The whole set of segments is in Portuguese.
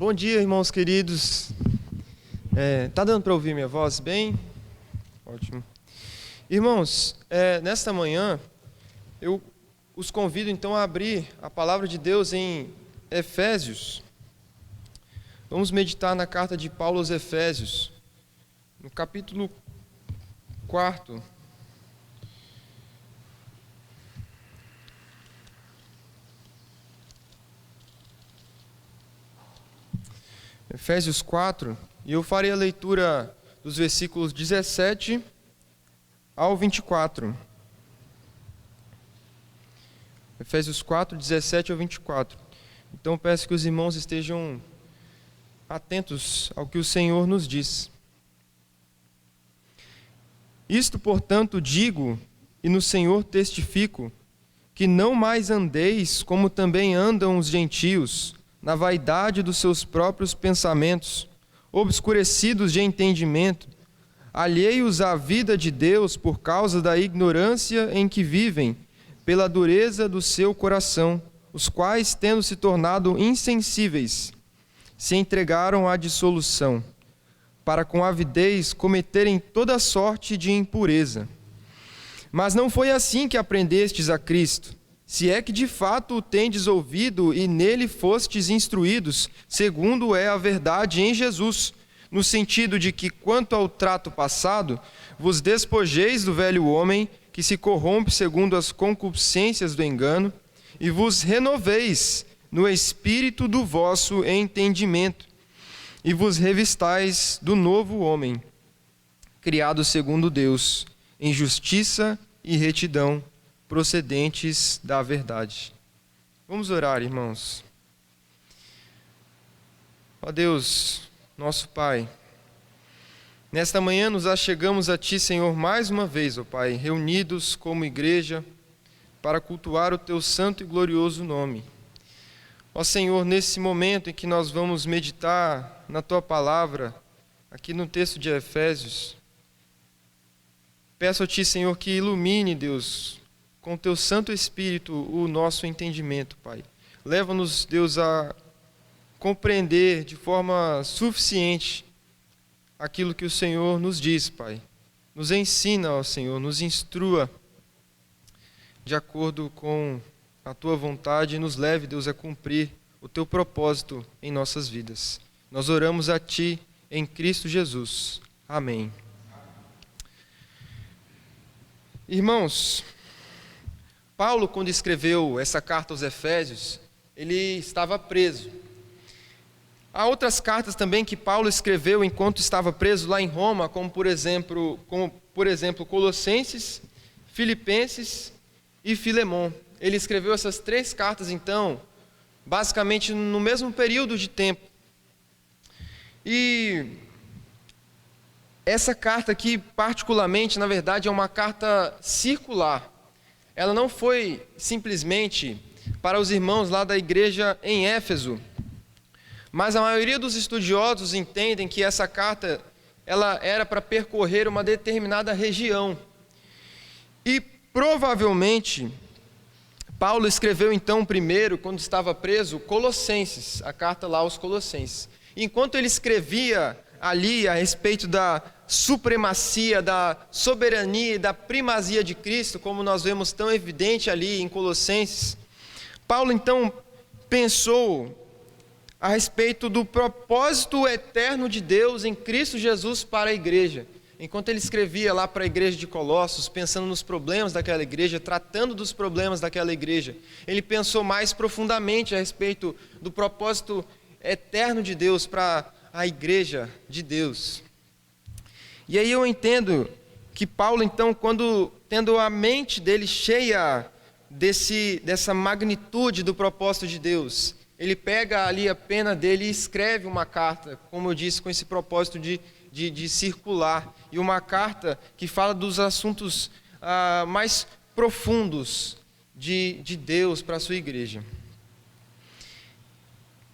Bom dia, irmãos queridos. Tá dando para ouvir minha voz bem? Ótimo. Irmãos, nesta manhã, eu os convido então a abrir a palavra de Deus em Efésios. Vamos meditar na carta de Paulo aos Efésios, no capítulo 4. Efésios 4, e eu farei a leitura dos versículos 17 ao 24. Efésios 4, 17 ao 24. Então peço que os irmãos estejam atentos ao que o Senhor nos diz. Isto, portanto, digo, e no Senhor testifico, que não mais andeis como também andam os gentios, na vaidade dos seus próprios pensamentos, obscurecidos de entendimento, alheios à vida de Deus por causa da ignorância em que vivem, pela dureza do seu coração, os quais, tendo se tornado insensíveis, se entregaram à dissolução, para com avidez cometerem toda sorte de impureza. Mas não foi assim que aprendestes a Cristo, se é que de fato o tendes ouvido e nele fostes instruídos, segundo é a verdade em Jesus, no sentido de que, quanto ao trato passado, vos despojeis do velho homem, que se corrompe segundo as concupiscências do engano, e vos renoveis no espírito do vosso entendimento, e vos revistais do novo homem, criado segundo Deus, em justiça e retidão, procedentes da verdade. Vamos orar, irmãos. Ó Deus, nosso Pai, nesta manhã nos achegamos a Ti, Senhor, mais uma vez, ó Pai, reunidos como igreja para cultuar o Teu santo e glorioso nome. Ó Senhor, nesse momento em que nós vamos meditar na Tua palavra, aqui no texto de Efésios, peço a Ti, Senhor, que ilumine, Deus, com Teu Santo Espírito o nosso entendimento, Pai. Leva-nos, Deus, a compreender de forma suficiente aquilo que o Senhor nos diz, Pai. Nos ensina, ó Senhor, nos instrua de acordo com a Tua vontade e nos leve, Deus, a cumprir o Teu propósito em nossas vidas. Nós oramos a Ti em Cristo Jesus. Amém. Irmãos, Paulo, quando escreveu essa carta aos Efésios, ele estava preso. Há outras cartas também que Paulo escreveu enquanto estava preso lá em Roma, como por exemplo Colossenses, Filipenses e Filemon. Ele escreveu essas 3 cartas, então, basicamente no mesmo período de tempo. E essa carta aqui, particularmente, na verdade, é uma carta circular. Ela não foi simplesmente para os irmãos lá da igreja em Éfeso, mas a maioria dos estudiosos entendem que essa carta ela era para percorrer uma determinada região. E provavelmente Paulo escreveu então primeiro, quando estava preso, Colossenses, a carta lá aos Colossenses. Enquanto ele escrevia ali a respeito da supremacia, da soberania e da primazia de Cristo, como nós vemos tão evidente ali em Colossenses, Paulo então pensou a respeito do propósito eterno de Deus em Cristo Jesus para a igreja. Enquanto ele escrevia lá para a igreja de Colossos, pensando nos problemas daquela igreja, tratando dos problemas daquela igreja, ele pensou mais profundamente a respeito do propósito eterno de Deus para a igreja de Deus. E aí eu entendo que Paulo, então, quando tendo a mente dele cheia dessa magnitude do propósito de Deus, ele pega ali a pena dele e escreve uma carta, como eu disse, com esse propósito de circular, e uma carta que fala dos assuntos mais profundos de Deus para a sua igreja.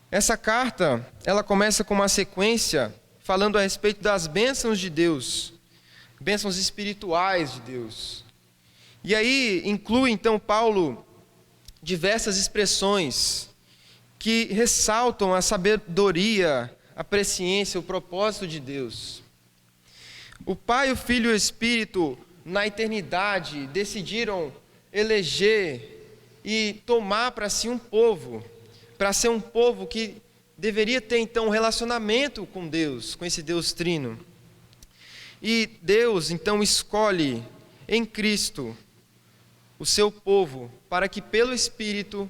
Essa carta, ela começa com uma sequência falando a respeito das bênçãos de Deus, bênçãos espirituais de Deus. E aí inclui então Paulo diversas expressões que ressaltam a sabedoria, a presciência, o propósito de Deus. O Pai, o Filho e o Espírito, na eternidade, decidiram eleger e tomar para si um povo, para ser um povo que deveria ter então um relacionamento com Deus, com esse Deus trino. E Deus então escolhe em Cristo o seu povo para que pelo Espírito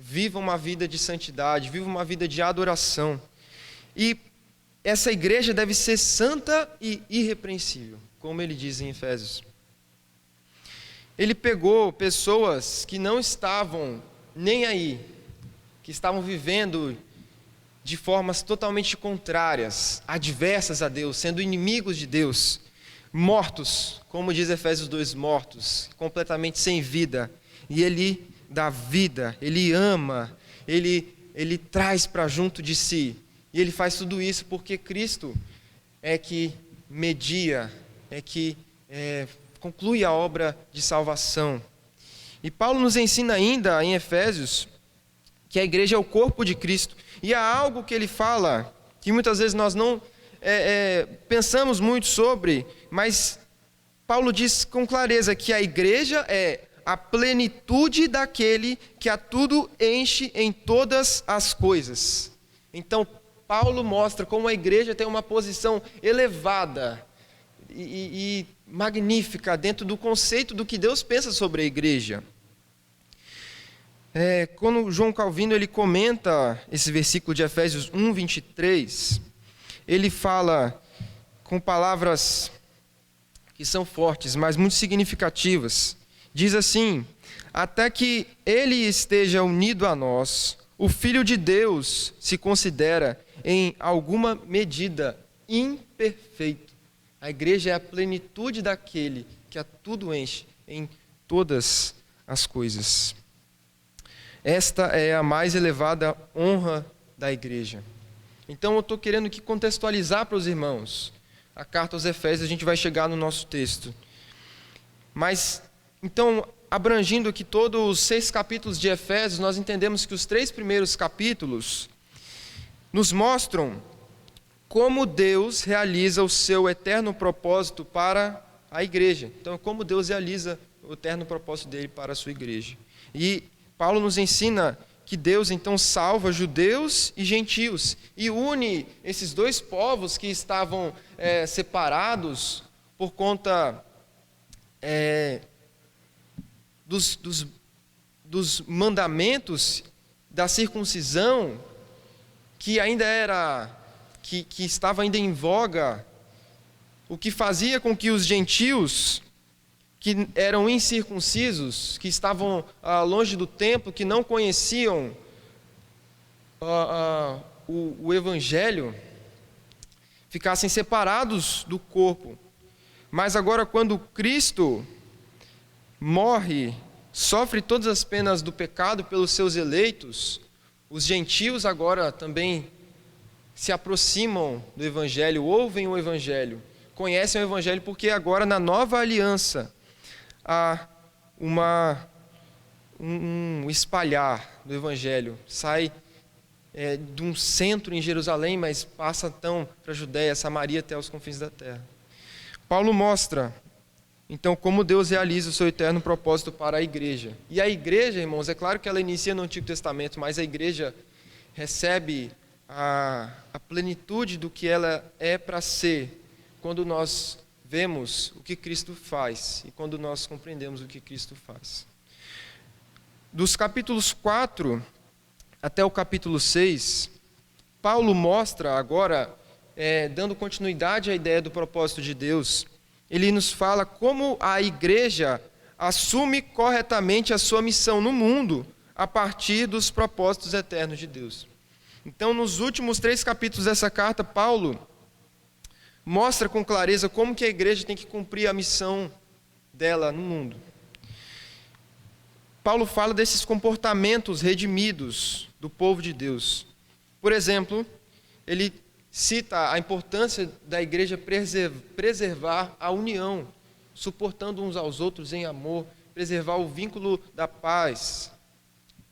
viva uma vida de santidade, viva uma vida de adoração. E essa igreja deve ser santa e irrepreensível, como ele diz em Efésios. Ele pegou pessoas que não estavam nem aí, que estavam vivendo de formas totalmente contrárias, adversas a Deus, sendo inimigos de Deus, mortos, como diz Efésios 2, mortos, completamente sem vida. E ele dá vida, ele ama, ele traz para junto de si. E ele faz tudo isso porque Cristo é que media, é que conclui a obra de salvação. E Paulo nos ensina ainda em Efésios que a igreja é o corpo de Cristo. E há algo que ele fala que muitas vezes nós não pensamos muito sobre, mas Paulo diz com clareza que a igreja é a plenitude daquele que a tudo enche em todas as coisas. Então, Paulo mostra como a igreja tem uma posição elevada e magnífica dentro do conceito do que Deus pensa sobre a igreja. Quando João Calvino ele comenta esse versículo de Efésios 1, 23, ele fala com palavras que são fortes, mas muito significativas. Diz assim: até que ele esteja unido a nós, o Filho de Deus se considera em alguma medida imperfeito. A igreja é a plenitude daquele que a tudo enche em todas as coisas. Esta é a mais elevada honra da igreja. Então eu estou querendo que contextualizar para os irmãos a carta aos Efésios, a gente vai chegar no nosso texto. Mas, então, abrangindo aqui todos os 6 capítulos de Efésios, nós entendemos que os 3 primeiros capítulos nos mostram como Deus realiza o seu eterno propósito para a igreja. Então, como Deus realiza o eterno propósito dele para a sua igreja. E Paulo nos ensina que Deus então salva judeus e gentios e une esses 2 povos que estavam separados por conta dos mandamentos da circuncisão, que ainda que estava ainda em voga, o que fazia com que os gentios que eram incircuncisos, que estavam longe do templo, que não conheciam o Evangelho, ficassem separados do corpo. Mas agora, quando Cristo morre, sofre todas as penas do pecado pelos seus eleitos, os gentios agora também se aproximam do Evangelho, ouvem o Evangelho, conhecem o Evangelho, porque agora na nova aliança há um espalhar do Evangelho. Sai de um centro em Jerusalém, mas passa então para a Judéia, Samaria, até os confins da terra. Paulo mostra, então, como Deus realiza o seu eterno propósito para a igreja. E a igreja, irmãos, é claro que ela inicia no Antigo Testamento, mas a igreja recebe a plenitude do que ela é para ser, quando nós vemos o que Cristo faz e quando nós compreendemos o que Cristo faz. Dos capítulos 4 até o capítulo 6, Paulo mostra agora, dando continuidade à ideia do propósito de Deus, ele nos fala como a igreja assume corretamente a sua missão no mundo a partir dos propósitos eternos de Deus. Então, nos últimos 3 capítulos dessa carta, Paulo mostra com clareza como que a igreja tem que cumprir a missão dela no mundo. Paulo fala desses comportamentos redimidos do povo de Deus. Por exemplo, ele cita a importância da igreja preservar a união, suportando uns aos outros em amor, preservar o vínculo da paz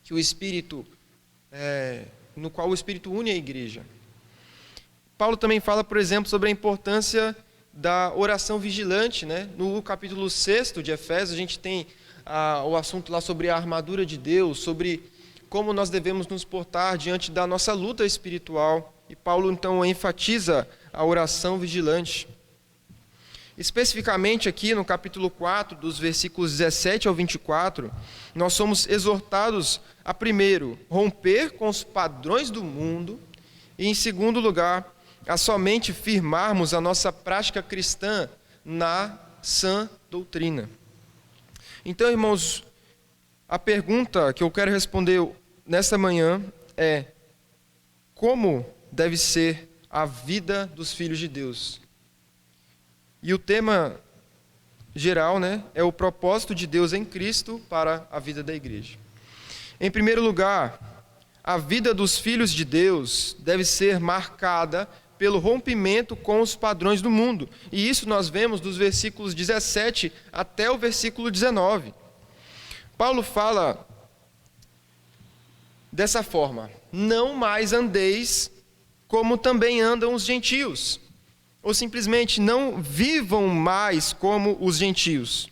que o Espírito no qual o Espírito une a igreja. Paulo também fala, por exemplo, sobre a importância da oração vigilante, né? No capítulo 6 de Efésios, a gente tem o assunto lá sobre a armadura de Deus, sobre como nós devemos nos portar diante da nossa luta espiritual. E Paulo, então, enfatiza a oração vigilante. Especificamente aqui no capítulo 4, dos versículos 17 ao 24, nós somos exortados a, primeiro, romper com os padrões do mundo e, em segundo lugar, a somente firmarmos a nossa prática cristã na sã doutrina. Então, irmãos, a pergunta que eu quero responder nesta manhã é: como deve ser a vida dos filhos de Deus? E o tema geral, né, é o propósito de Deus em Cristo para a vida da igreja. Em primeiro lugar, a vida dos filhos de Deus deve ser marcada pelo rompimento com os padrões do mundo. E isso nós vemos dos versículos 17 até o versículo 19. Paulo fala dessa forma: não mais andeis como também andam os gentios. Ou simplesmente, não vivam mais como os gentios.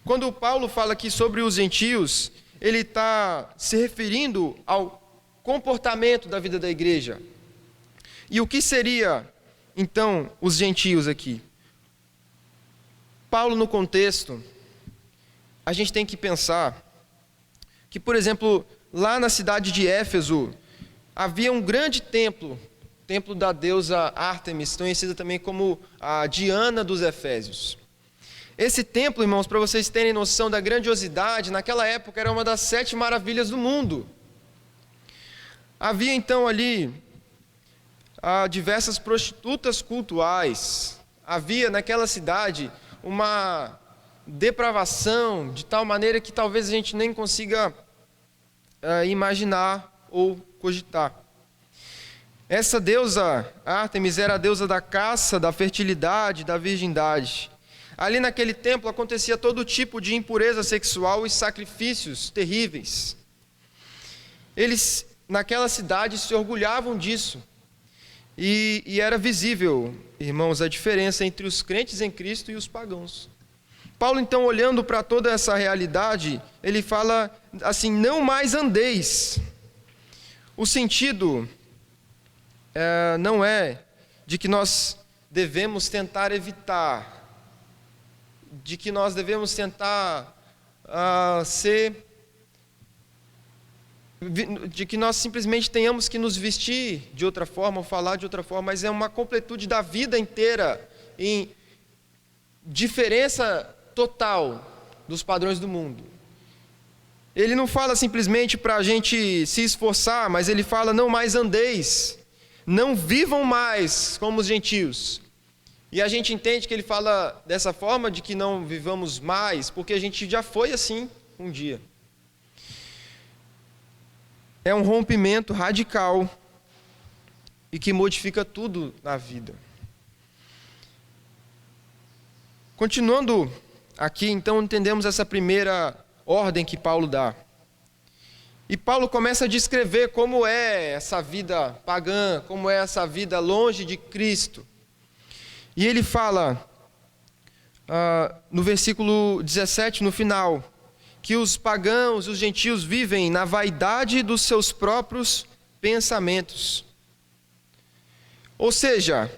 Quando Paulo fala aqui sobre os gentios, ele está se referindo ao comportamento da vida da igreja. E o que seria, então, os gentios aqui? Paulo, no contexto, a gente tem que pensar que, por exemplo, lá na cidade de Éfeso, havia um grande templo da deusa Ártemis, conhecida também como a Diana dos Efésios. Esse templo, irmãos, para vocês terem noção da grandiosidade, naquela época era uma das 7 maravilhas do mundo. Havia então ali diversas prostitutas cultuais. Havia naquela cidade uma depravação de tal maneira que talvez a gente nem consiga imaginar ou cogitar. Essa deusa Ártemis era a deusa da caça, da fertilidade, da virgindade. Ali naquele templo acontecia todo tipo de impureza sexual e sacrifícios terríveis. Eles, naquela cidade, se orgulhavam disso. E era visível, irmãos, a diferença entre os crentes em Cristo e os pagãos. Paulo, então, olhando para toda essa realidade, ele fala assim: não mais andeis. O sentido não é de que nós devemos tentar evitar, de que nós devemos tentar de que nós simplesmente tenhamos que nos vestir de outra forma, ou falar de outra forma, mas é uma completude da vida inteira, em diferença total dos padrões do mundo. Ele não fala simplesmente para a gente se esforçar, mas ele fala: não mais andeis, não vivam mais como os gentios. E a gente entende que ele fala dessa forma, de que não vivamos mais, porque a gente já foi assim um dia. É um rompimento radical e que modifica tudo na vida. Continuando aqui, então, entendemos essa primeira ordem que Paulo dá. E Paulo começa a descrever como é essa vida pagã, como é essa vida longe de Cristo. E ele fala, no versículo 17, no final, que os pagãos, os gentios vivem na vaidade dos seus próprios pensamentos. Ou seja,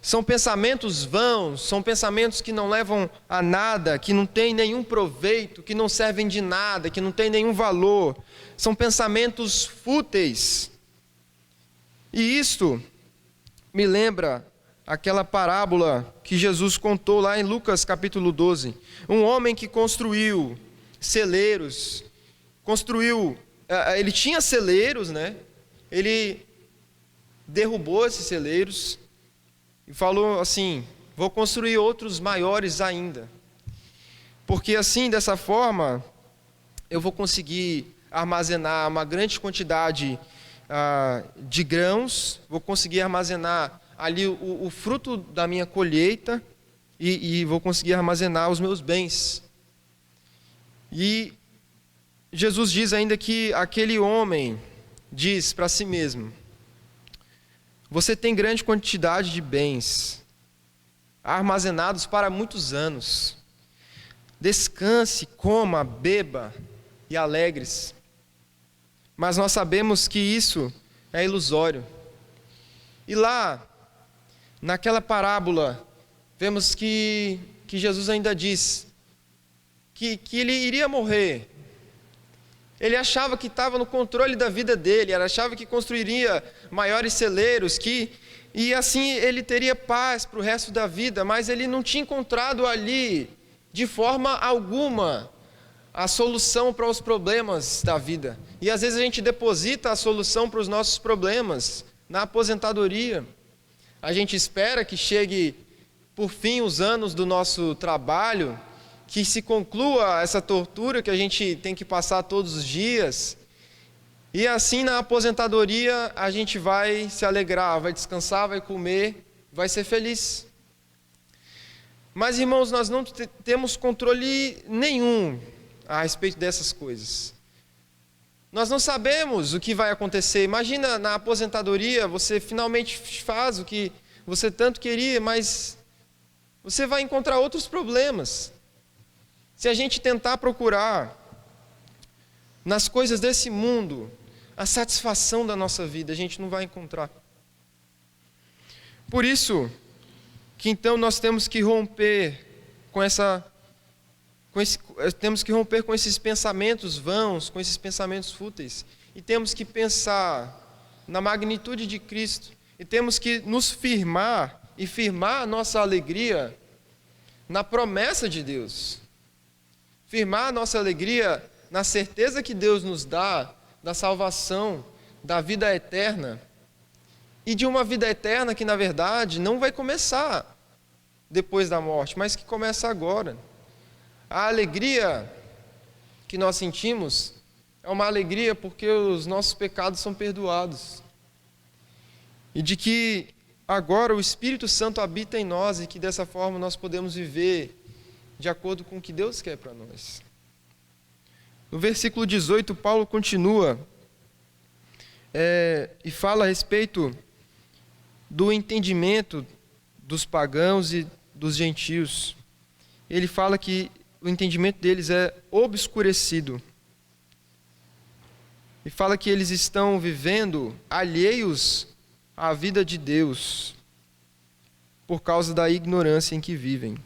são pensamentos vãos, são pensamentos que não levam a nada, que não têm nenhum proveito, que não servem de nada, que não têm nenhum valor. São pensamentos fúteis. E isto me lembra aquela parábola que Jesus contou lá em Lucas capítulo 12. Um homem que construiu celeiros, ele tinha celeiros, né? Ele derrubou esses celeiros e falou assim: vou construir outros maiores ainda, porque assim, dessa forma, eu vou conseguir armazenar uma grande quantidade de grãos, vou conseguir armazenar ali o fruto da minha colheita e vou conseguir armazenar os meus bens. E Jesus diz ainda que aquele homem, diz para si mesmo: você tem grande quantidade de bens armazenados para muitos anos. Descanse, coma, beba e alegre-se. Mas nós sabemos que isso é ilusório. E lá, naquela parábola, vemos que Jesus ainda diz que ele iria morrer. Ele achava que estava no controle da vida dele, ele achava que construiria maiores celeiros, e assim ele teria paz para o resto da vida, mas ele não tinha encontrado ali, de forma alguma, a solução para os problemas da vida. E às vezes a gente deposita a solução para os nossos problemas na aposentadoria. A gente espera que chegue, por fim, os anos do nosso trabalho, que se conclua essa tortura que a gente tem que passar todos os dias. E assim, na aposentadoria, a gente vai se alegrar, vai descansar, vai comer, vai ser feliz. Mas, irmãos, nós não temos controle nenhum a respeito dessas coisas. Nós não sabemos o que vai acontecer. Imagina, na aposentadoria, você finalmente faz o que você tanto queria, mas você vai encontrar outros problemas. Se a gente tentar procurar nas coisas desse mundo a satisfação da nossa vida, a gente não vai encontrar. Por isso que então nós temos que romper temos que romper com esses pensamentos vãos, com esses pensamentos fúteis, e temos que pensar na magnitude de Cristo, e temos que nos firmar e firmar a nossa alegria na promessa de Deus. Firmar a nossa alegria na certeza que Deus nos dá da salvação, da vida eterna, e de uma vida eterna que, na verdade, não vai começar depois da morte, mas que começa agora. A alegria que nós sentimos é uma alegria porque os nossos pecados são perdoados, e de que agora o Espírito Santo habita em nós e que dessa forma nós podemos viver de acordo com o que Deus quer para nós. No versículo 18, Paulo continua e fala a respeito do entendimento dos pagãos e dos gentios. Ele fala que o entendimento deles é obscurecido. E fala que eles estão vivendo alheios à vida de Deus por causa da ignorância em que vivem.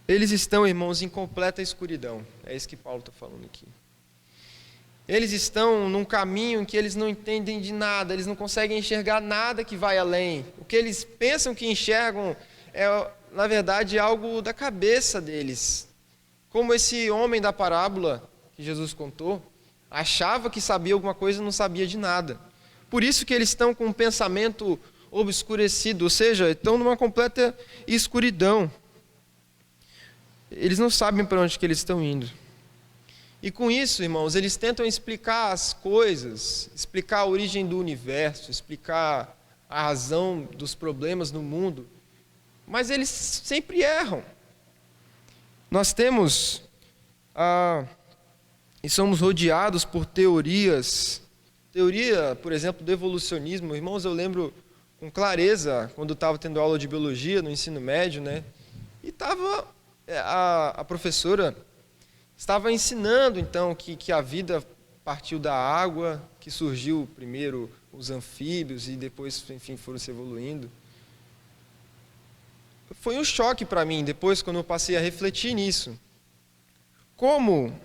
Eles estão, irmãos, em completa escuridão. É isso que Paulo está falando aqui. Eles estão num caminho em que eles não entendem de nada, eles não conseguem enxergar nada que vai além. O que eles pensam que enxergam é, na verdade, algo da cabeça deles. Como esse homem da parábola que Jesus contou, achava que sabia alguma coisa e não sabia de nada. Por isso que eles estão com um pensamento obscurecido, ou seja, estão numa completa escuridão. Eles não sabem para onde que eles estão indo. E com isso, irmãos, eles tentam explicar as coisas, explicar a origem do universo, explicar a razão dos problemas no mundo, mas eles sempre erram. Nós temos e somos rodeados por teorias. Teoria, por exemplo, do evolucionismo. Irmãos, eu lembro com clareza, quando estava tendo aula de biologia no ensino médio, e a professora estava ensinando, então, que a vida partiu da água, que surgiu primeiro os anfíbios e depois, enfim, foram se evoluindo. Foi um choque para mim, depois, quando eu passei a refletir nisso. Como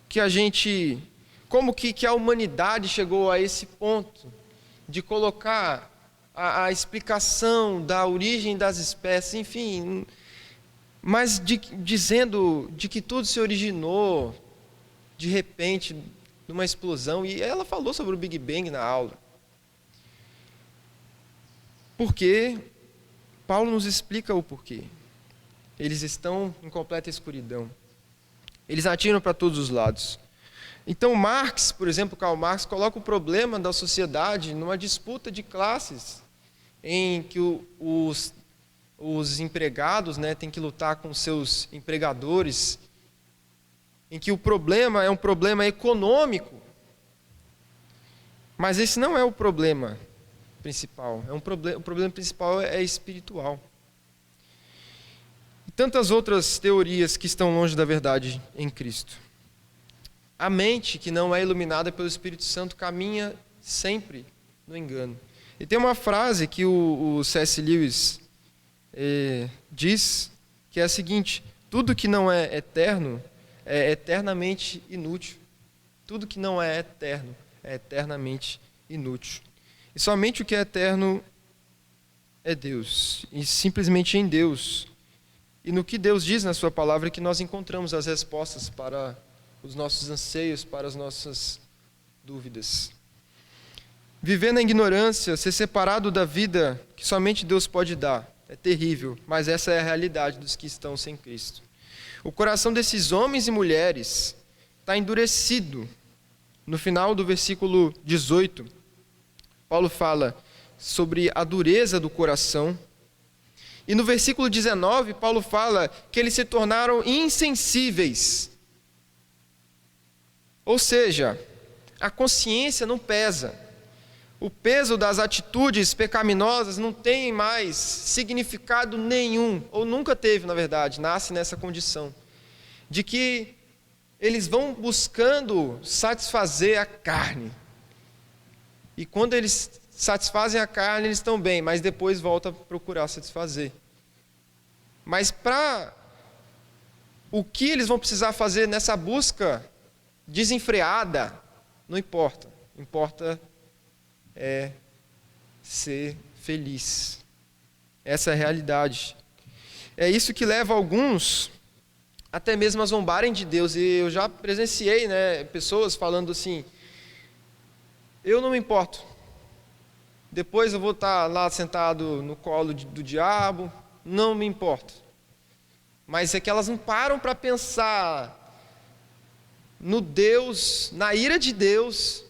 que a humanidade chegou a esse ponto de colocar a explicação da origem das espécies, enfim, mas dizendo de que tudo se originou de repente numa explosão, e ela falou sobre o Big Bang na aula. Porque Paulo nos explica o porquê. Eles estão em completa escuridão. Eles atiram para todos os lados. Então Marx, por exemplo, Karl Marx, coloca o problema da sociedade numa disputa de classes, em que os empregados têm que lutar com seus empregadores, em que o problema é um problema econômico, Mas esse não é o problema principal. O problema principal é espiritual. E tantas outras teorias que estão longe da verdade em Cristo. A mente que não é iluminada pelo Espírito Santo caminha sempre no engano. E tem uma frase que o C.S. Lewis diz, que é a seguinte: tudo que não é eterno é eternamente inútil. Tudo que não é eterno é eternamente inútil. E somente o que é eterno é Deus, e simplesmente em Deus. E no que Deus diz na sua palavra que nós encontramos as respostas para os nossos anseios, para as nossas dúvidas. Viver na ignorância, ser separado da vida que somente Deus pode dar, é terrível, mas essa é a realidade dos que estão sem Cristo. O coração desses homens e mulheres está endurecido. No final do versículo 18, Paulo fala sobre a dureza do coração. E no versículo 19, Paulo fala que eles se tornaram insensíveis. Ou seja, a consciência não pesa. O peso das atitudes pecaminosas não tem mais significado nenhum, ou nunca teve, na verdade, nasce nessa condição, de que eles vão buscando satisfazer a carne. E quando eles satisfazem a carne, eles estão bem, mas depois voltam a procurar satisfazer. Mas para o que eles vão precisar fazer nessa busca desenfreada, não importa. Importa é ser feliz. Essa é a realidade. É isso que leva alguns até mesmo a zombarem de Deus. E eu já presenciei, pessoas falando assim: eu não me importo. Depois eu vou estar lá sentado no colo do diabo, não me importo. Mas é que elas não param para pensar no Deus, na ira de Deus,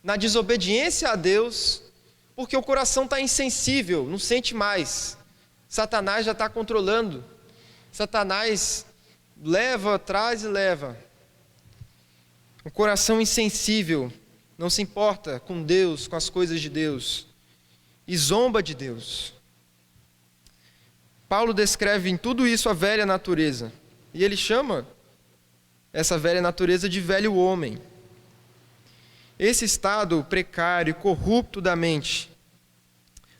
na desobediência a Deus, porque o coração está insensível, não sente mais. Satanás já está controlando. Satanás leva, traz e leva. O coração insensível não se importa com Deus, com as coisas de Deus, e zomba de Deus. Paulo descreve em tudo isso a velha natureza, e ele chama essa velha natureza de velho homem. Esse estado precário e corrupto da mente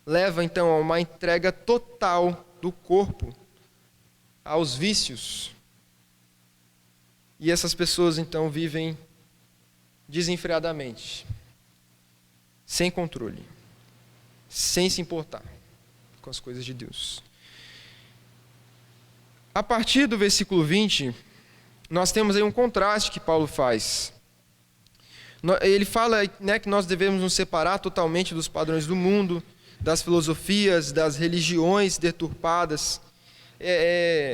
leva então a uma entrega total do corpo aos vícios. E essas pessoas então vivem desenfreadamente, sem controle, sem se importar com as coisas de Deus. A partir do versículo 20, nós temos aí um contraste que Paulo faz. Ele fala que nós devemos nos separar totalmente dos padrões do mundo, das filosofias, das religiões deturpadas.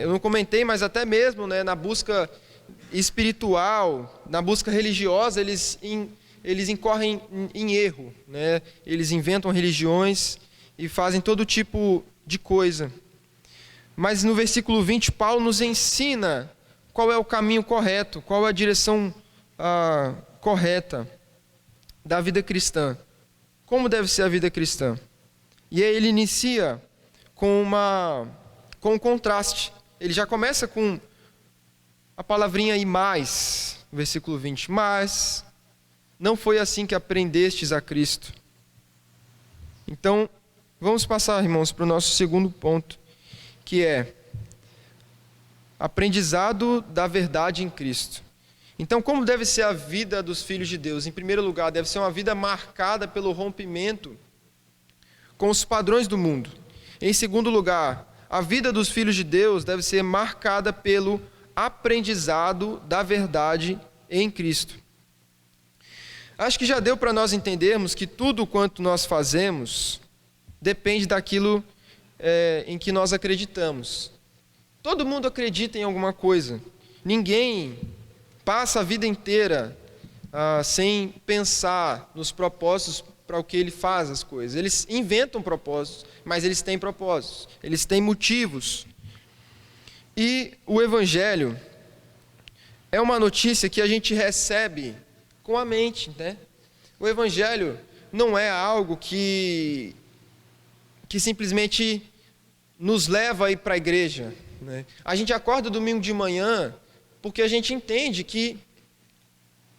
Eu não comentei, mas até mesmo na busca espiritual, na busca religiosa, eles incorrem em erro. Eles inventam religiões e fazem todo tipo de coisa. Mas no versículo 20, Paulo nos ensina qual é o caminho correto, qual é a direção correta da vida cristã. Como deve ser a vida cristã? E aí ele inicia com um contraste. Ele já começa com a palavrinha "e mais", versículo 20. Mas não foi assim que aprendestes a Cristo. Então, vamos passar, irmãos, para o nosso segundo ponto, que é aprendizado da verdade em Cristo. Então, como deve ser a vida dos filhos de Deus? Em primeiro lugar, deve ser uma vida marcada pelo rompimento com os padrões do mundo. Em segundo lugar, a vida dos filhos de Deus deve ser marcada pelo aprendizado da verdade em Cristo. Acho que já deu para nós entendermos que tudo quanto nós fazemos depende daquilo em que nós acreditamos. Todo mundo acredita em alguma coisa. Ninguém passa a vida inteira sem pensar nos propósitos para o que ele faz as coisas. Eles inventam propósitos, mas eles têm propósitos, eles têm motivos. E o Evangelho é uma notícia que a gente recebe com a mente, O Evangelho não é algo que simplesmente nos leva a ir para a igreja, né? A gente acorda domingo de manhã porque a gente entende que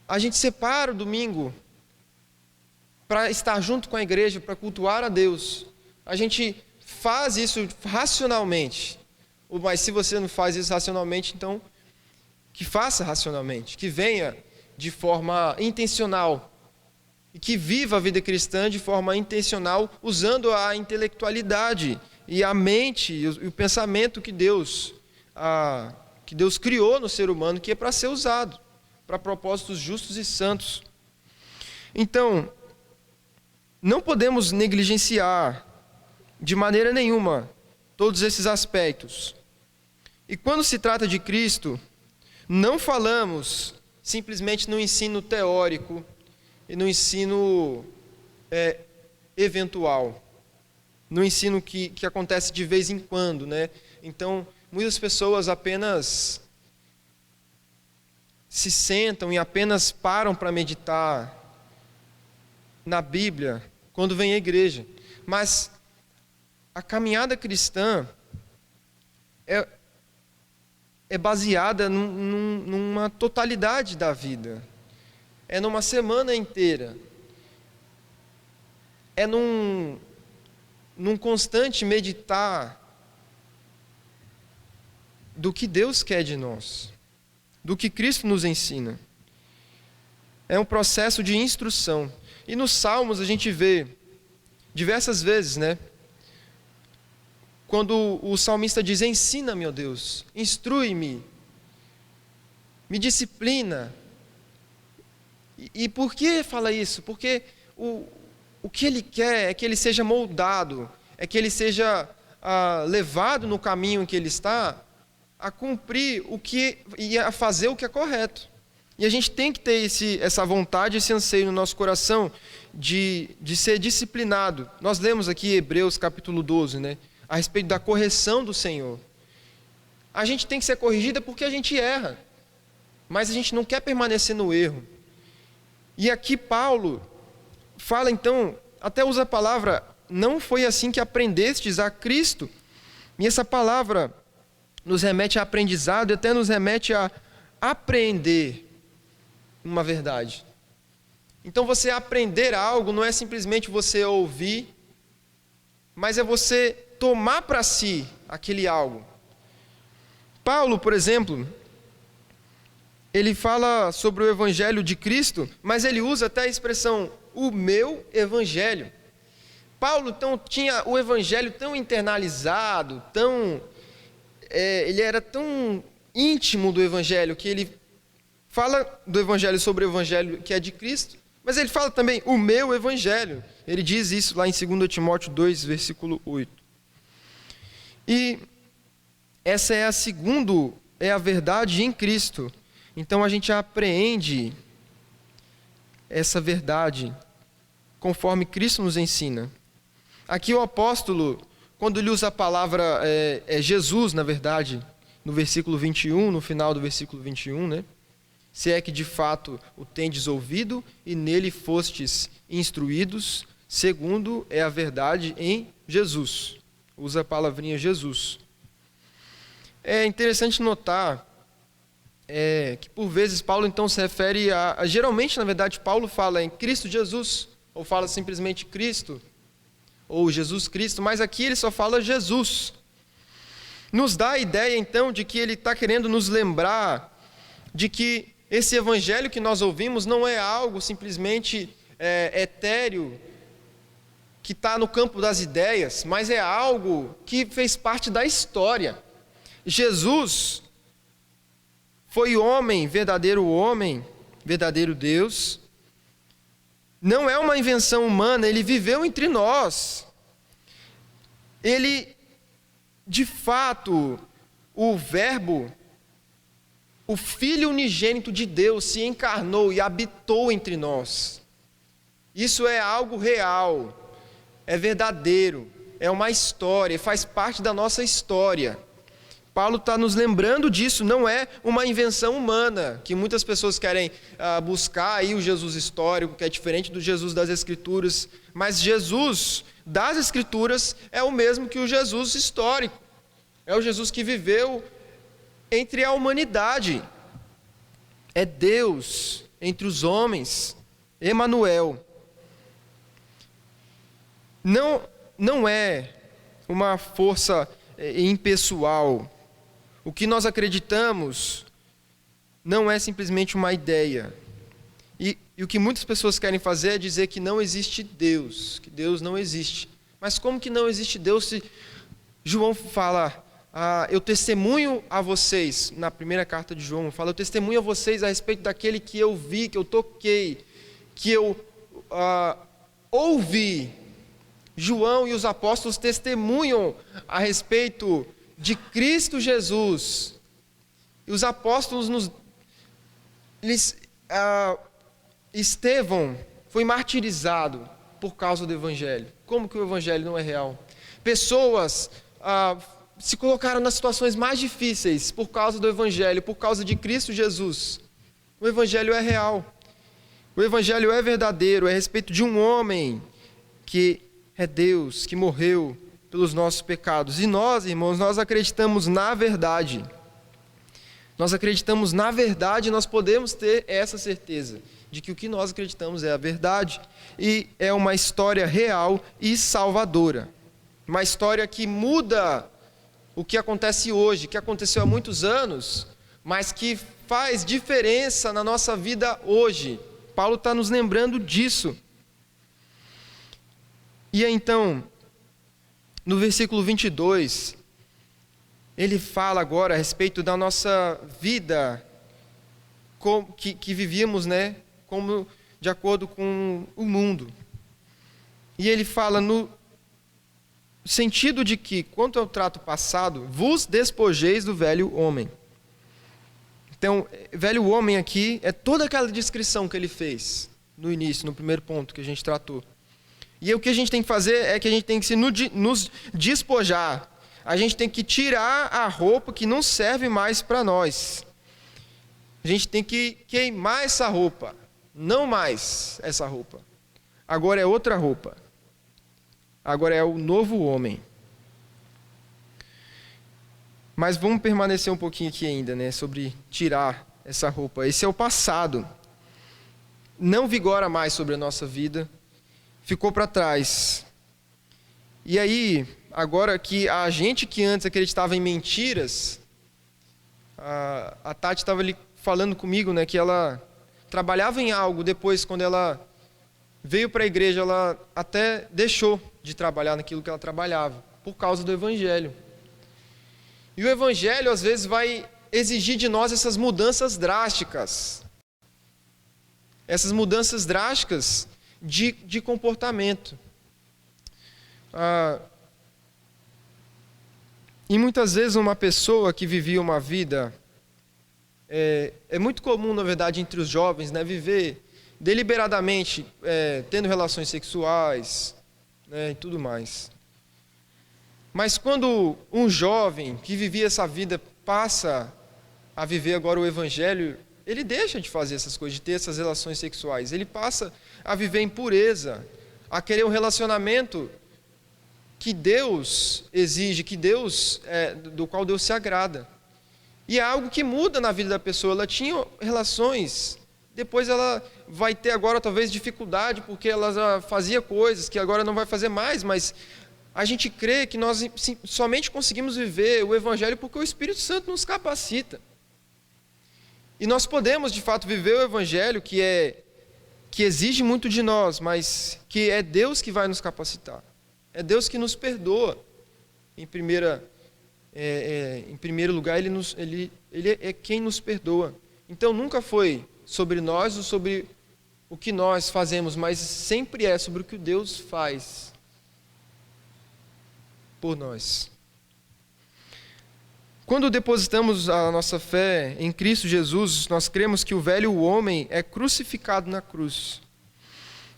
a gente separa o domingo para estar junto com a igreja, para cultuar a Deus. A gente faz isso racionalmente. Mas se você não faz isso racionalmente, então que faça racionalmente, que venha de forma intencional e que viva a vida cristã de forma intencional, usando a intelectualidade e a mente e o pensamento que Deus criou no ser humano, que é para ser usado para propósitos justos e santos. Então, não podemos negligenciar de maneira nenhuma todos esses aspectos. E quando se trata de Cristo, não falamos simplesmente no ensino teórico e no ensino eventual, no ensino que acontece de vez em quando, né? Então, muitas pessoas apenas se sentam e apenas param para meditar na Bíblia quando vem à igreja. Mas a caminhada cristã é baseada numa totalidade da vida. É numa semana inteira. É num constante meditar do que Deus quer de nós, do que Cristo nos ensina. É um processo de instrução. E nos Salmos a gente vê diversas vezes, né? Quando o salmista diz: ensina-me, ó Deus, instrui-me, me disciplina. E por que fala isso? Porque o que ele quer é que ele seja moldado, é que ele seja levado no caminho em que ele está, a cumprir e a fazer o que é correto. E a gente tem que ter essa vontade, esse anseio no nosso coração de ser disciplinado. Nós lemos aqui Hebreus capítulo 12, né? A respeito da correção do Senhor. A gente tem que ser corrigida porque a gente erra, mas a gente não quer permanecer no erro. E aqui Paulo fala então, até usa a palavra: não foi assim que aprendestes a Cristo. E essa palavra nos remete a aprendizado e até nos remete a apreender uma verdade. Então você aprender algo não é simplesmente você ouvir, mas é você tomar para si aquele algo. Paulo, por exemplo, ele fala sobre o Evangelho de Cristo, mas ele usa até a expressão, o meu Evangelho. Paulo, então, tinha o Evangelho tão internalizado, ele era tão íntimo do Evangelho, que ele fala do Evangelho sobre o Evangelho que é de Cristo, mas ele fala também o meu Evangelho. Ele diz isso lá em 2 Timóteo 2, versículo 8. E essa é a verdade em Cristo. Então a gente apreende essa verdade conforme Cristo nos ensina. Aqui o apóstolo, quando ele usa a palavra Jesus, na verdade, no versículo 21, no final do versículo 21, né? Se é que de fato o tendes ouvido e nele fostes instruídos, segundo é a verdade em Jesus. Usa a palavrinha Jesus. É interessante notar que por vezes Paulo então se refere geralmente, na verdade, Paulo fala em Cristo Jesus, ou fala simplesmente Cristo, ou Jesus Cristo, mas aqui ele só fala Jesus. Nos dá a ideia então de que ele está querendo nos lembrar de que esse evangelho que nós ouvimos não é algo simplesmente etéreo, que está no campo das ideias, mas é algo que fez parte da história. Jesus foi homem, verdadeiro Deus. Não é uma invenção humana, ele viveu entre nós. Ele, de fato, o Verbo, o Filho unigênito de Deus, se encarnou e habitou entre nós. Isso é algo real, é verdadeiro, é uma história, faz parte da nossa história. Paulo está nos lembrando disso, não é uma invenção humana, que muitas pessoas querem buscar aí o Jesus histórico, que é diferente do Jesus das Escrituras, mas Jesus das Escrituras é o mesmo que o Jesus histórico, é o Jesus que viveu entre a humanidade, é Deus entre os homens, Emanuel. Não é uma força impessoal. O que nós acreditamos não é simplesmente uma ideia. E o que muitas pessoas querem fazer é dizer que não existe Deus, que Deus não existe. Mas como que não existe Deus se João fala, eu testemunho a vocês, na primeira carta de João, fala, eu testemunho a vocês a respeito daquele que eu vi, que eu toquei, que eu ouvi. João e os apóstolos testemunham a respeito de Cristo Jesus. E os apóstolos Estevão foi martirizado por causa do Evangelho. Como que o Evangelho não é real? Pessoas se colocaram nas situações mais difíceis por causa do Evangelho, por causa de Cristo Jesus. O Evangelho é real. O Evangelho é verdadeiro, é a respeito de um homem que é Deus, que morreu pelos nossos pecados. E nós, irmãos, nós acreditamos na verdade. Nós acreditamos na verdade, nós podemos ter essa certeza de que o que nós acreditamos é a verdade. E é uma história real e salvadora. Uma história que muda o que acontece hoje, que aconteceu há muitos anos, mas que faz diferença na nossa vida hoje. Paulo está nos lembrando disso. E então, no versículo 22, ele fala agora a respeito da nossa vida que vivíamos, né, como de acordo com o mundo. E ele fala no sentido de que, quanto ao trato passado, vos despojeis do velho homem. Então, velho homem aqui é toda aquela descrição que ele fez no início, no primeiro ponto que a gente tratou. E o que a gente tem que fazer é que a gente tem que nos despojar. A gente tem que tirar a roupa que não serve mais para nós. A gente tem que queimar essa roupa. Não mais essa roupa. Agora é outra roupa. Agora é o novo homem. Mas vamos permanecer um pouquinho aqui ainda, né? Sobre tirar essa roupa. Esse é o passado. Não vigora mais sobre a nossa vida. Ficou para trás. E aí, agora que a gente que antes acreditava em mentiras, a Tati estava ali falando comigo, né, que ela trabalhava em algo, depois quando ela veio para a igreja, ela até deixou de trabalhar naquilo que ela trabalhava, por causa do Evangelho. E o Evangelho às vezes vai exigir de nós essas mudanças drásticas. Essas mudanças drásticas de comportamento. E muitas vezes uma pessoa que vivia uma vida, é muito comum, na verdade, entre os jovens, né, viver deliberadamente, tendo relações sexuais, né, e tudo mais. Mas quando um jovem que vivia essa vida passa a viver agora o Evangelho, ele deixa de fazer essas coisas, de ter essas relações sexuais. Ele passa a viver em pureza, a querer um relacionamento que Deus exige, do qual Deus se agrada. E é algo que muda na vida da pessoa. Ela tinha relações, depois ela vai ter agora talvez dificuldade, porque ela já fazia coisas que agora não vai fazer mais, mas a gente crê que nós somente conseguimos viver o Evangelho porque o Espírito Santo nos capacita. E nós podemos, de fato, viver o Evangelho que exige muito de nós, mas que é Deus que vai nos capacitar. É Deus que nos perdoa. Em primeiro lugar, Ele é quem nos perdoa. Então, nunca foi sobre nós ou sobre o que nós fazemos, mas sempre é sobre o que Deus faz por nós. Quando depositamos a nossa fé em Cristo Jesus, nós cremos que o velho homem é crucificado na cruz.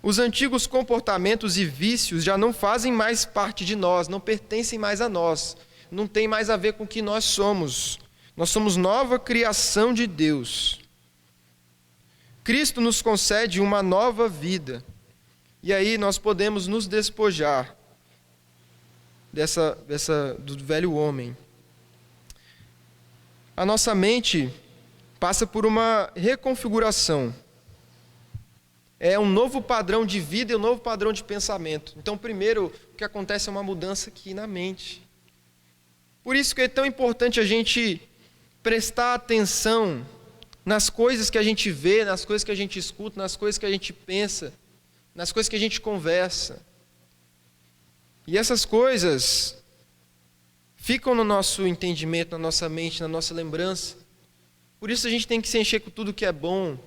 Os antigos comportamentos e vícios já não fazem mais parte de nós, não pertencem mais a nós. não tem mais a ver com o que nós somos. Nós somos nova criação de Deus. Cristo nos concede uma nova vida. E aí nós podemos nos despojar do velho homem. A nossa mente passa por uma reconfiguração. É um novo padrão de vida e um novo padrão de pensamento. Então, primeiro, o que acontece é uma mudança aqui na mente. Por isso que é tão importante a gente prestar atenção nas coisas que a gente vê, nas coisas que a gente escuta, nas coisas que a gente pensa, nas coisas que a gente conversa. E essas coisas ficam no nosso entendimento, na nossa mente, na nossa lembrança. Por isso a gente tem que se encher com tudo que é bom,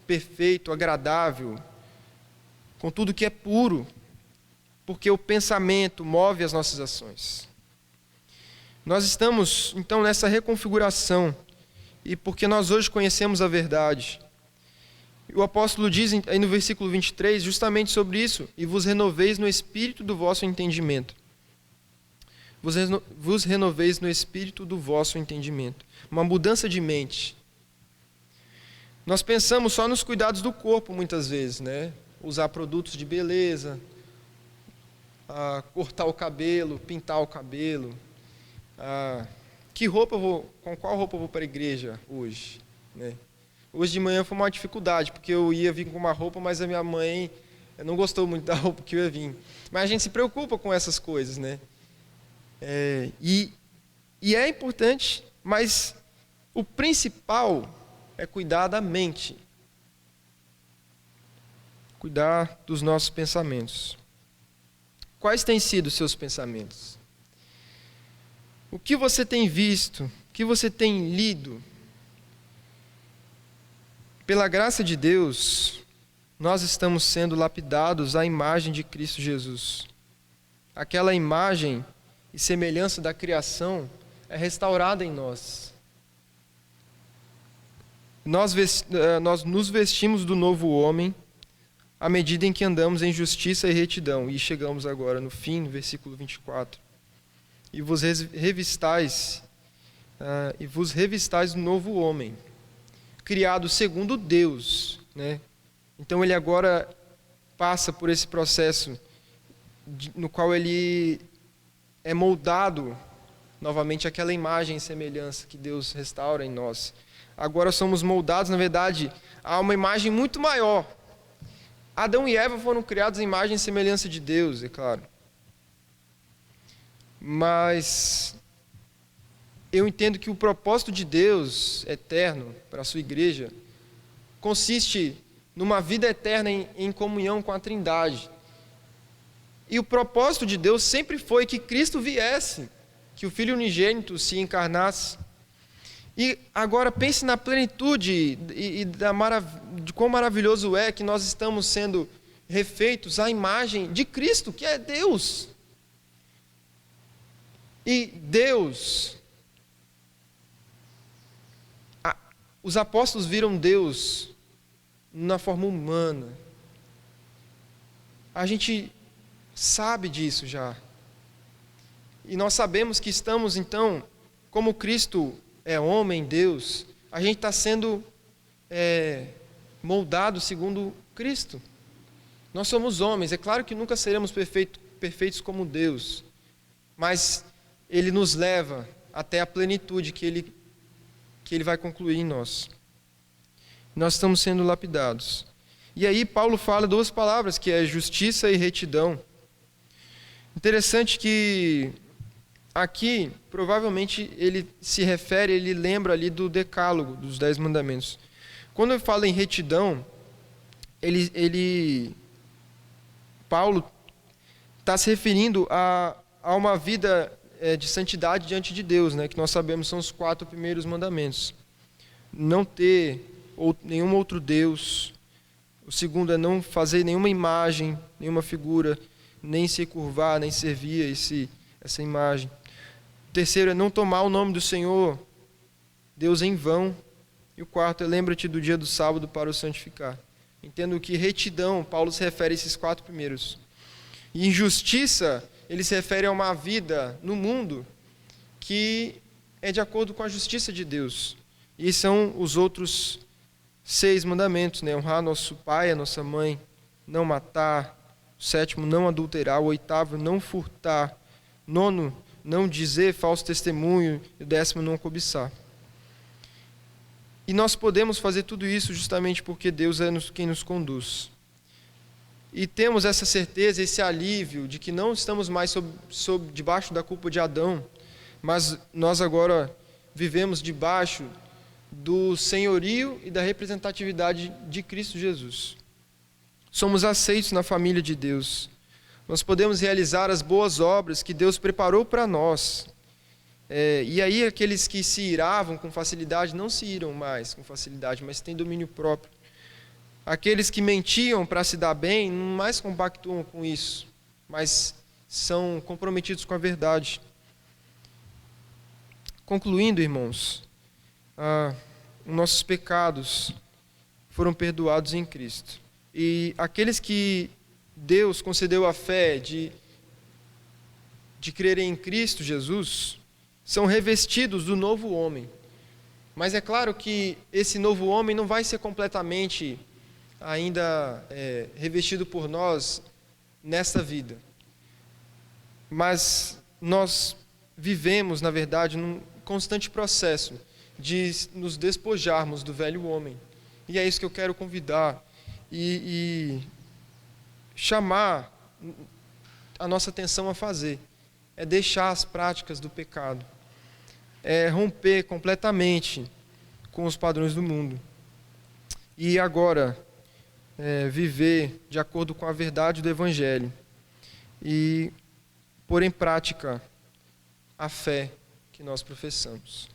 perfeito, agradável, com tudo que é puro, porque o pensamento move as nossas ações. Nós estamos, então, nessa reconfiguração, e porque nós hoje conhecemos a verdade. O apóstolo diz aí no versículo 23, justamente sobre isso, e vos renoveis no espírito do vosso entendimento. Vos renoveis no espírito do vosso entendimento. Uma mudança de mente. Nós pensamos só nos cuidados do corpo, muitas vezes, né? Usar produtos de beleza, cortar o cabelo, pintar o cabelo. Com qual roupa eu vou para a igreja hoje, né? Hoje de manhã foi uma dificuldade, porque eu ia vir com uma roupa, mas a minha mãe não gostou muito da roupa que eu ia vir. Mas a gente se preocupa com essas coisas, né? E é importante, mas o principal é cuidar da mente. Cuidar dos nossos pensamentos. Quais têm sido os seus pensamentos? O que você tem visto? O que você tem lido? Pela graça de Deus, nós estamos sendo lapidados à imagem de Cristo Jesus. Aquela imagem e semelhança da criação é restaurada em nós. Nós nos vestimos do novo homem à medida em que andamos em justiça e retidão. E chegamos agora no fim, no versículo 24. E vos revistais do novo homem, criado segundo Deus, né? Então ele agora passa por esse processo no qual ele é moldado novamente àquela imagem e semelhança que Deus restaura em nós. Agora somos moldados, na verdade, a uma imagem muito maior. Adão e Eva foram criados em imagem e semelhança de Deus, é claro. Mas eu entendo que o propósito de Deus eterno para a sua igreja consiste numa vida eterna em comunhão com a Trindade. E o propósito de Deus sempre foi que Cristo viesse, que o Filho unigênito se encarnasse. E agora pense na plenitude de quão maravilhoso é que nós estamos sendo refeitos à imagem de Cristo, que é Deus. E Deus, os apóstolos viram Deus na forma humana. A gente sabe disso já. E nós sabemos que estamos, então, como Cristo é homem, Deus, a gente está sendo moldado segundo Cristo. Nós somos homens, é claro que nunca seremos perfeitos como Deus, mas Ele nos leva até a plenitude que Ele vai concluir em nós. Nós estamos sendo lapidados. E aí Paulo fala duas palavras, que é justiça e retidão. Interessante que aqui, provavelmente, ele lembra ali do decálogo, dos 10 mandamentos. Quando ele fala em retidão, Paulo está se referindo a uma vida de santidade diante de Deus, né, que nós sabemos são os 4 primeiros mandamentos. Não ter nenhum outro Deus. O segundo é não fazer nenhuma imagem, nenhuma figura, nem se curvar, nem servir essa imagem. O terceiro é não tomar o nome do Senhor, Deus, em vão. E o quarto é lembra-te do dia do sábado para o santificar. Entendo que retidão, Paulo se refere a esses 4 primeiros. E injustiça, ele se refere a uma vida no mundo que é de acordo com a justiça de Deus. E são os outros 6 mandamentos, né? Honrar nosso pai, a nossa mãe, não matar. O 7º, não adulterar. O 8º, não furtar. 9º, não dizer falso testemunho. E o 10º, não cobiçar. E nós podemos fazer tudo isso justamente porque Deus é quem nos conduz. E temos essa certeza, esse alívio de que não estamos mais debaixo da culpa de Adão, mas nós agora vivemos debaixo do senhorio e da representatividade de Cristo Jesus. Somos aceitos na família de Deus. Nós podemos realizar as boas obras que Deus preparou para nós. E aí aqueles que se iravam com facilidade não se iram mais com facilidade, mas têm domínio próprio. Aqueles que mentiam para se dar bem não mais compactuam com isso, mas são comprometidos com a verdade. Concluindo, irmãos, nossos pecados foram perdoados em Cristo. E aqueles que Deus concedeu a fé de crerem em Cristo Jesus, são revestidos do novo homem. Mas é claro que esse novo homem não vai ser completamente ainda revestido por nós nesta vida. Mas nós vivemos, na verdade, num constante processo de nos despojarmos do velho homem. E é isso que eu quero convidar e chamar a nossa atenção a fazer. É deixar as práticas do pecado. É romper completamente com os padrões do mundo. E agora, viver de acordo com a verdade do Evangelho. E pôr em prática a fé que nós professamos.